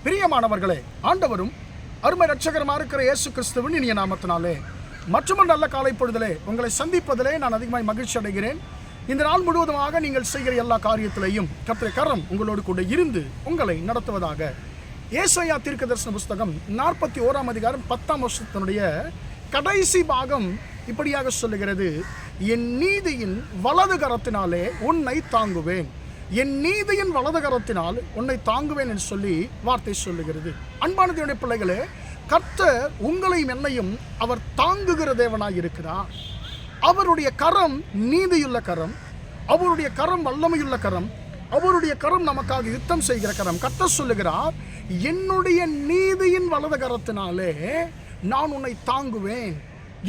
பிரியமானவர்களே, ஆண்டவரும் அருமை இரட்சகரமாக இருக்கிற இயேசு கிறிஸ்துவின் இனிய நாமத்தினாலே மற்றும் நல்ல காலை பொழுதிலே உங்களை சந்திப்பதிலே நான் அதிகமாக மகிழ்ச்சி அடைகிறேன். இந்த நாள் முழுவதுமாக நீங்கள் செய்கிற எல்லா காரியத்திலையும் கர்த்தருடைய கரம் உங்களோடு கூட இருந்து உங்களை நடத்துவதாக. ஏசாயா தீர்க்கதரிசன புஸ்தகம் 41ஆம் அதிகாரம் 10ஆம் வசனத்தினுடைய கடைசி பாகம் இப்படியாக சொல்லுகிறது: என் நீதியின் வலது கரத்தினாலே உன்னை தாங்குவேன், என் நீதியின் வலது கரத்தினால் உன்னை தாங்குவேன் என்று சொல்லி வார்த்தை சொல்லுகிறது. அன்பான தேவனுடைய பிள்ளைகளே, கர்த்தர் உங்களையும் என்னையும் அவர் தாங்குகிற தேவனாய் இருக்கிறார். அவருடைய கரம் நீதியுள்ள கரம், அவருடைய கரம் வல்லமையுள்ள கரம், அவருடைய கரம் நமக்காக யுத்தம் செய்கிற கரம். கர்த்தர் சொல்லுகிறார், என்னுடைய நீதியின் வலது கரத்தினாலே நான் உன்னை தாங்குவேன்,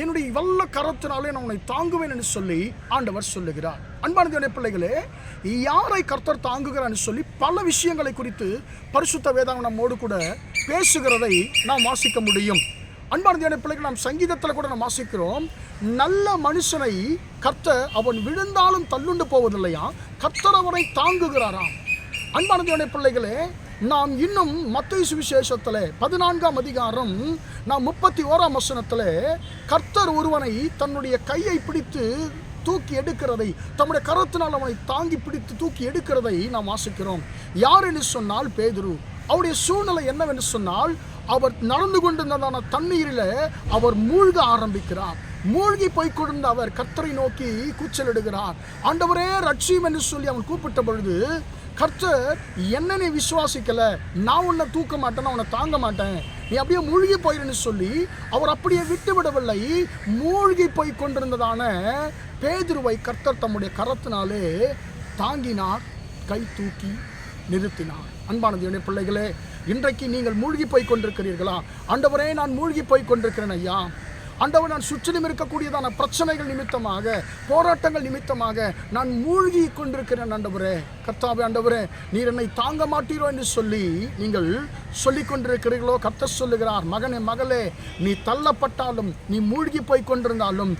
என்னுடைய வல்ல கரத்தினாலே நான் உன்னை தாங்குவேன் என்று சொல்லி ஆண்டவர் சொல்லுகிறார். அன்பான தேவனுடைய பிள்ளைகளே, யாரை கர்த்தர் தாங்குகிறான்னு சொல்லி பல விஷயங்களை குறித்து பரிசுத்த வேதாகம் நம்மோடு கூட பேசுகிறதை நாம் வாசிக்க முடியும். அன்பான தேவனுடைய பிள்ளைகள், நாம் சங்கீதத்தில் கூட நாம் வாசிக்கிறோம், நல்ல மனுஷனை கர்த்தர் அவன் விழுந்தாலும் தள்ளுண்டு போவதில்லையா, கர்த்தர் அவனை தாங்குகிறாராம். அன்பான தேவனுடைய பிள்ளைகளே, நாம் இன்னும் மத்தேயு சுவிசேஷத்தில் 14ஆம் அதிகாரம் நாம் 31ஆம் வசனத்தில் கர்த்தர் ஒருவனை தன்னுடைய கையை பிடித்து தூக்கி எடுக்கிறதை, தம்முடைய கரத்தினால் அவனை தாங்கி பிடித்து தூக்கி எடுக்கிறதை நாம் வாசிக்கிறோம். யார் என்று சொன்னால் பேதுரு. அவருடைய சூழ்நிலை என்னவென்று சொன்னால், அவர் நடந்து கொண்டிருந்ததான தண்ணீரில் அவர் மூழ்க ஆரம்பிக்கிறார். மூழ்கி போய் கொண்டிருந்த அவர் கர்த்தரை நோக்கி கூச்சலிடுகிறார். ஆண்டவரே ரட்சியும் என்று சொல்லி அவன் கூப்பிட்ட பொழுது, கர்த்தர் என்ன நீ விசுவாசிக்கல, நான் உன்னை தூக்க மாட்டேன், நான் உன்னை தாங்க மாட்டேன், நீ அப்படியே மூழ்கி போயிருன்னு சொல்லி அவர் அப்படியே விட்டு விடவில்லை. மூழ்கி போய் கொண்டிருந்ததான பேதுருவை கர்த்தர் தம்முடைய கரத்தினாலே தாங்கினார், கை தூக்கி நிறுத்தினார். அன்பான தேவனுடைய பிள்ளைகளே, இன்றைக்கு நீங்கள் மூழ்கி போய் கொண்டிருக்கிறீர்களா? ஆண்டவரே நான் மூழ்கி போய் கொண்டிருக்கிறேன் ஐயா, ஆண்டவர் நான் சுற்றிலும் இருக்கக்கூடியதான பிரச்சனைகள் நிமித்தமாக, போராட்டங்கள் நிமித்தமாக நான் மூழ்கி கொண்டிருக்கிறேன். ஆண்டவரே, கர்த்தாவே, ஆண்டவரே நீர் என்னை தாங்க மாட்டீரோ என்று சொல்லி நீங்கள் சொல்லி கொண்டிருக்கிறீர்களோ? கர்த்தர் சொல்லுகிறார், மகனே மகளே, நீ தள்ளப்பட்டாலும் நீ மூழ்கி போய் கொண்டிருந்தாலும்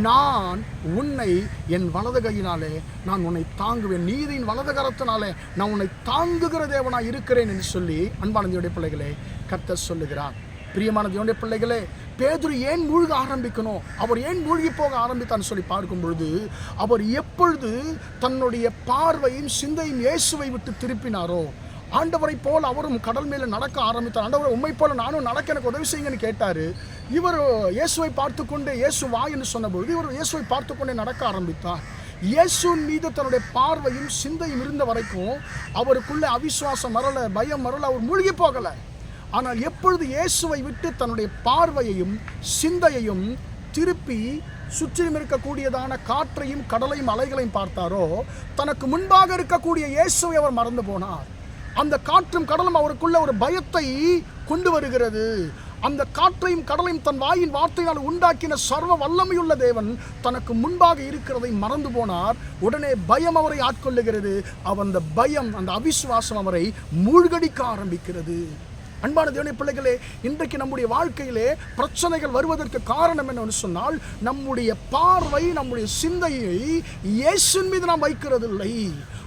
நான் உன்னை என் வலது கையினாலே நான் உன்னை தாங்குவேன், நீதியின் வலது கரத்தினாலே நான் உன்னை தாங்குகிற தேவனாய் இருக்கிறேன் என்று சொல்லி அன்பான தேவனுடைய பிள்ளைகளே கர்த்தர் சொல்லுகிறார். பிரியமான தேவனுடைய பிள்ளைகளே, பேதுரு ஏன் மூழ்க ஆரம்பிக்கணும், அவர் ஏன் மூழ்கி போக ஆரம்பித்தான்னு சொல்லி பார்க்கும் பொழுது, அவர் எப்பொழுது தன்னுடைய பார்வையும் சிந்தையும் இயேசுவை விட்டு திருப்பினாரோ, ஆண்டவரை போல் அவரும் கடல் மேலே நடக்க ஆரம்பித்தார். ஆண்டவரை உண்மை போல நானும் நடக்க எனக்கு உதவி செய்யுங்கன்னு கேட்டார். இவர் இயேசுவை பார்த்து கொண்டே, இயேசு வா என்று சொன்னபொழுது இவர் இயேசுவை பார்த்து கொண்டே நடக்க ஆரம்பித்தார். இயேசுவின் மீது தன்னுடைய பார்வையும் சிந்தையும் இருந்த வரைக்கும் அவருக்குள்ள அவிசுவாசம் மரல, பயம் மரல, அவர் மூழ்கி போகலை. ஆனால் எப்பொழுது இயேசுவை விட்டு தன்னுடைய பார்வையையும் சிந்தையையும் திருப்பி சுற்றிலும் இருக்கக்கூடியதான காற்றையும் கடலையும் அலைகளையும் பார்த்தாரோ, தனக்கு முன்பாக இருக்கக்கூடிய இயேசுவை அவர் மறந்து போனார். அந்த காற்றும் கடலும் அவருக்குள்ள ஒரு பயத்தை கொண்டு வருகிறது. அந்த காற்றையும் கடலையும் தன் வாயின் வார்த்தையால் உண்டாக்கின சர்வ வல்லமையுள்ள தேவன் தனக்கு முன்பாக இருக்கிறதை மறந்து போனார். உடனே பயம் அவரை ஆட்கொள்ளுகிறது. அந்த பயம், அந்த அவிசுவாசம் அவரை மூழ்கடிக்க ஆரம்பிக்கிறது. அன்பான தேவனுடைய பிள்ளைகளே, இன்றைக்கு நம்முடைய வாழ்க்கையிலே பிரச்சனைகள் வருவதற்கு காரணம் என்னவென்று சொன்னால், நம்முடைய பார்வை, நம்முடைய சிந்தையை இயேசுவின் மீது நாம் வைக்கிறதில்லை.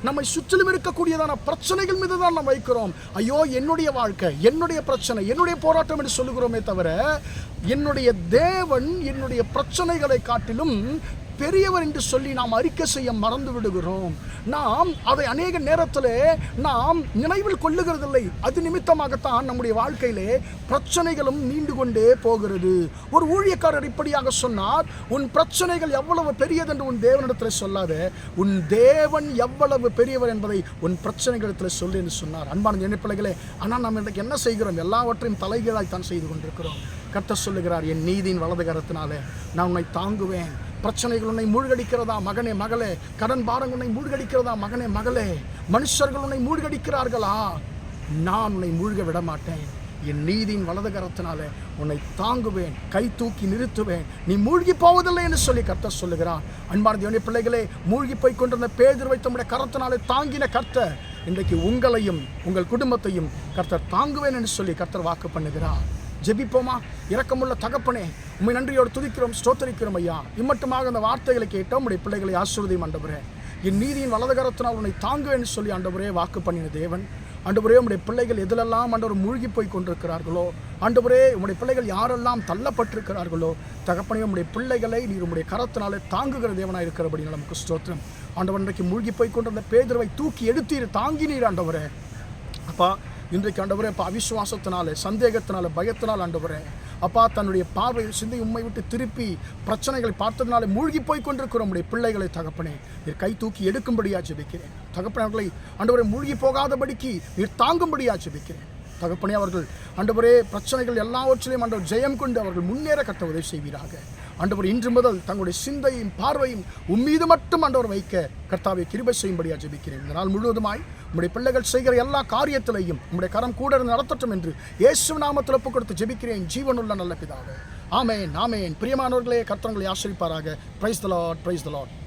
நம்மை சுற்றிலும் இருக்கக்கூடியதான பிரச்சனைகள் மீது தான் நாம் வைக்கிறோம். ஐயோ என்னுடைய வாழ்க்கை, என்னுடைய பிரச்சனை, என்னுடைய போராட்டம் என்று சொல்லுகிறோமே தவிர, என்னுடைய தேவன் என்னுடைய பிரச்சனைகளை காட்டிலும் பெரியவர் என்று சொல்லி நாம் அறிக்கை செய்ய மறந்து விடுகிறோம். நாம் அதை அநேக நேரத்தில் நாம் நினைவில் கொள்ளுகிறதில்லை. அது நிமித்தமாகத்தான் நம்முடைய வாழ்க்கையிலே பிரச்சனைகளும் நீண்டு கொண்டே போகிறது. ஒரு ஊழியக்காரர் இப்படியாக சொன்னார், உன் பிரச்சனைகள் எவ்வளவு பெரியது என்று உன் தேவனிடத்தில் சொல்லாத, உன் தேவன் எவ்வளவு பெரியவர் என்பதை உன் பிரச்சனைகளிடத்தில் சொல்லு என்று சொன்னார். அன்பான என் பிள்ளைகளே, ஆனால் நாம் இன்றைக்கு என்ன செய்கிறோம்? எல்லாவற்றையும் தலைகீழாய் தான் செய்து கொண்டிருக்கிறோம். கர்த்தர் சொல்லுகிறார், என் நீதியின் வலது கரத்தினாலே நான் உன்னை தாங்குவேன். பிரச்சனைகள் உன்னை மூழ்கடிக்கிறதா மகனே மகளே? கடன் பாரங்கள் உன்னை மூழ்கடிக்கிறதா மகனே மகளே? மனுஷர்கள் உன்னை மூழ்கடிக்கிறார்களா? நான் உன்னை மூழ்க விட மாட்டேன். என் நீதியின் வலது கரத்தினாலே உன்னை தாங்குவேன், கை தூக்கி நிறுத்துவேன், நீ மூழ்கி போவதில்லை என்று சொல்லி கர்த்தர் சொல்லுகிறார். அன்பான தேவனுடைய பிள்ளைகளே, மூழ்கி போய் கொண்டிருந்த பேதுருவை தம்முடைய கரத்தினாலே தாங்கின கர்த்தர் இன்றைக்கு உங்களையும் உங்கள் குடும்பத்தையும் கர்த்தர் தாங்குவேன் என்று சொல்லி கர்த்தர் வாக்கு பண்ணுகிறார். ஜெபிப்போமா? இரக்கமுள்ள தகப்பனே, உம்மை நன்றியோடு துதிக்கிறோம், ஸ்தோத்தரிக்கிறோம் ஐயா. இம்மட்டுமாக அந்த வார்த்தைகளை கேட்டோம். உம்முடைய பிள்ளைகளை ஆசீர்வதியும் ஆண்டவரே. என் நீதியின் வலது கரத்தினால் உன்னை தாங்குவேன் சொல்லி ஆண்டவரே வாக்கு பண்ணின தேவன், ஆண்டவரே உம்முடைய பிள்ளைகள் எதிலெல்லாம் ஆண்டவர் மூழ்கி போய் கொண்டிருக்கிறார்களோ, ஆண்டவரே உம்முடைய பிள்ளைகள் யாரெல்லாம் தள்ளப்பட்டிருக்கிறார்களோ, தகப்பனே உம்முடைய பிள்ளைகளை நீர் உம்முடைய கரத்தினாலே தாங்குகிற தேவனாக இருக்கிறபடி நமக்கு ஸ்தோத்திரம். ஆண்டவர் இன்றைக்கு மூழ்கி போய் கொண்டிருந்த பேதுருவை தூக்கி எடுத்தீர், தாங்கினீர் ஆண்டவரே. அப்பா இன்றைக்கு ஆண்டவரே அப்பா அவிசுவாசத்தினால, சந்தேகத்தினால, பயத்தினால் ஆண்டவரே அப்பா தன்னுடைய பார்வையில் சிந்தை உண்மை விட்டு திருப்பி பிரச்சனைகளை பார்த்ததுனால மூழ்கி போய் கொண்டிருக்கிற உடைய பிள்ளைகளை தகப்பனே நீர் கை தூக்கி எடுக்கும்படியா ஜெபிக்கிறேன். தகப்பனே அவர்களை ஆண்டவரை மூழ்கி போகாதபடிக்கு நீர் தாங்கும்படியா ஜெபிக்கிறேன். தகப்பனே அவர்கள் ஆண்டவரே பிரச்சனைகள் எல்லாவற்றிலையும் ஆண்டவர் ஜெயம் கொண்டு அவர்கள் முன்னேற கட்ட உதவி செய்வீராக. ஆண்டவர் இன்று முதல் தங்களுடைய சிந்தையும் பார்வையும் உம்மீது மட்டும் ஆண்டவர் வைக்க கர்த்தாவை கிருபை செய்யும்படியா ஜெபிக்கிறேன். இந்த நாள் முழுவதுமாய் உம்முடைய பிள்ளைகள் செய்கிற எல்லா காரியத்திலையும் உம்முடைய கரம் கூட இருந்து நடத்தட்டும் என்று இயேசு நாமத்தில் ஒப்புக் கொடுத்து ஜெபிக்கிறேன் ஜீவனுள்ள நல்ல பிதாவே. ஆமேன், ஆமேன். பிரியமானவர்களே, கர்த்தர் உங்களை ஆசீர்வதிப்பாராக. Praise the Lord, praise the Lord.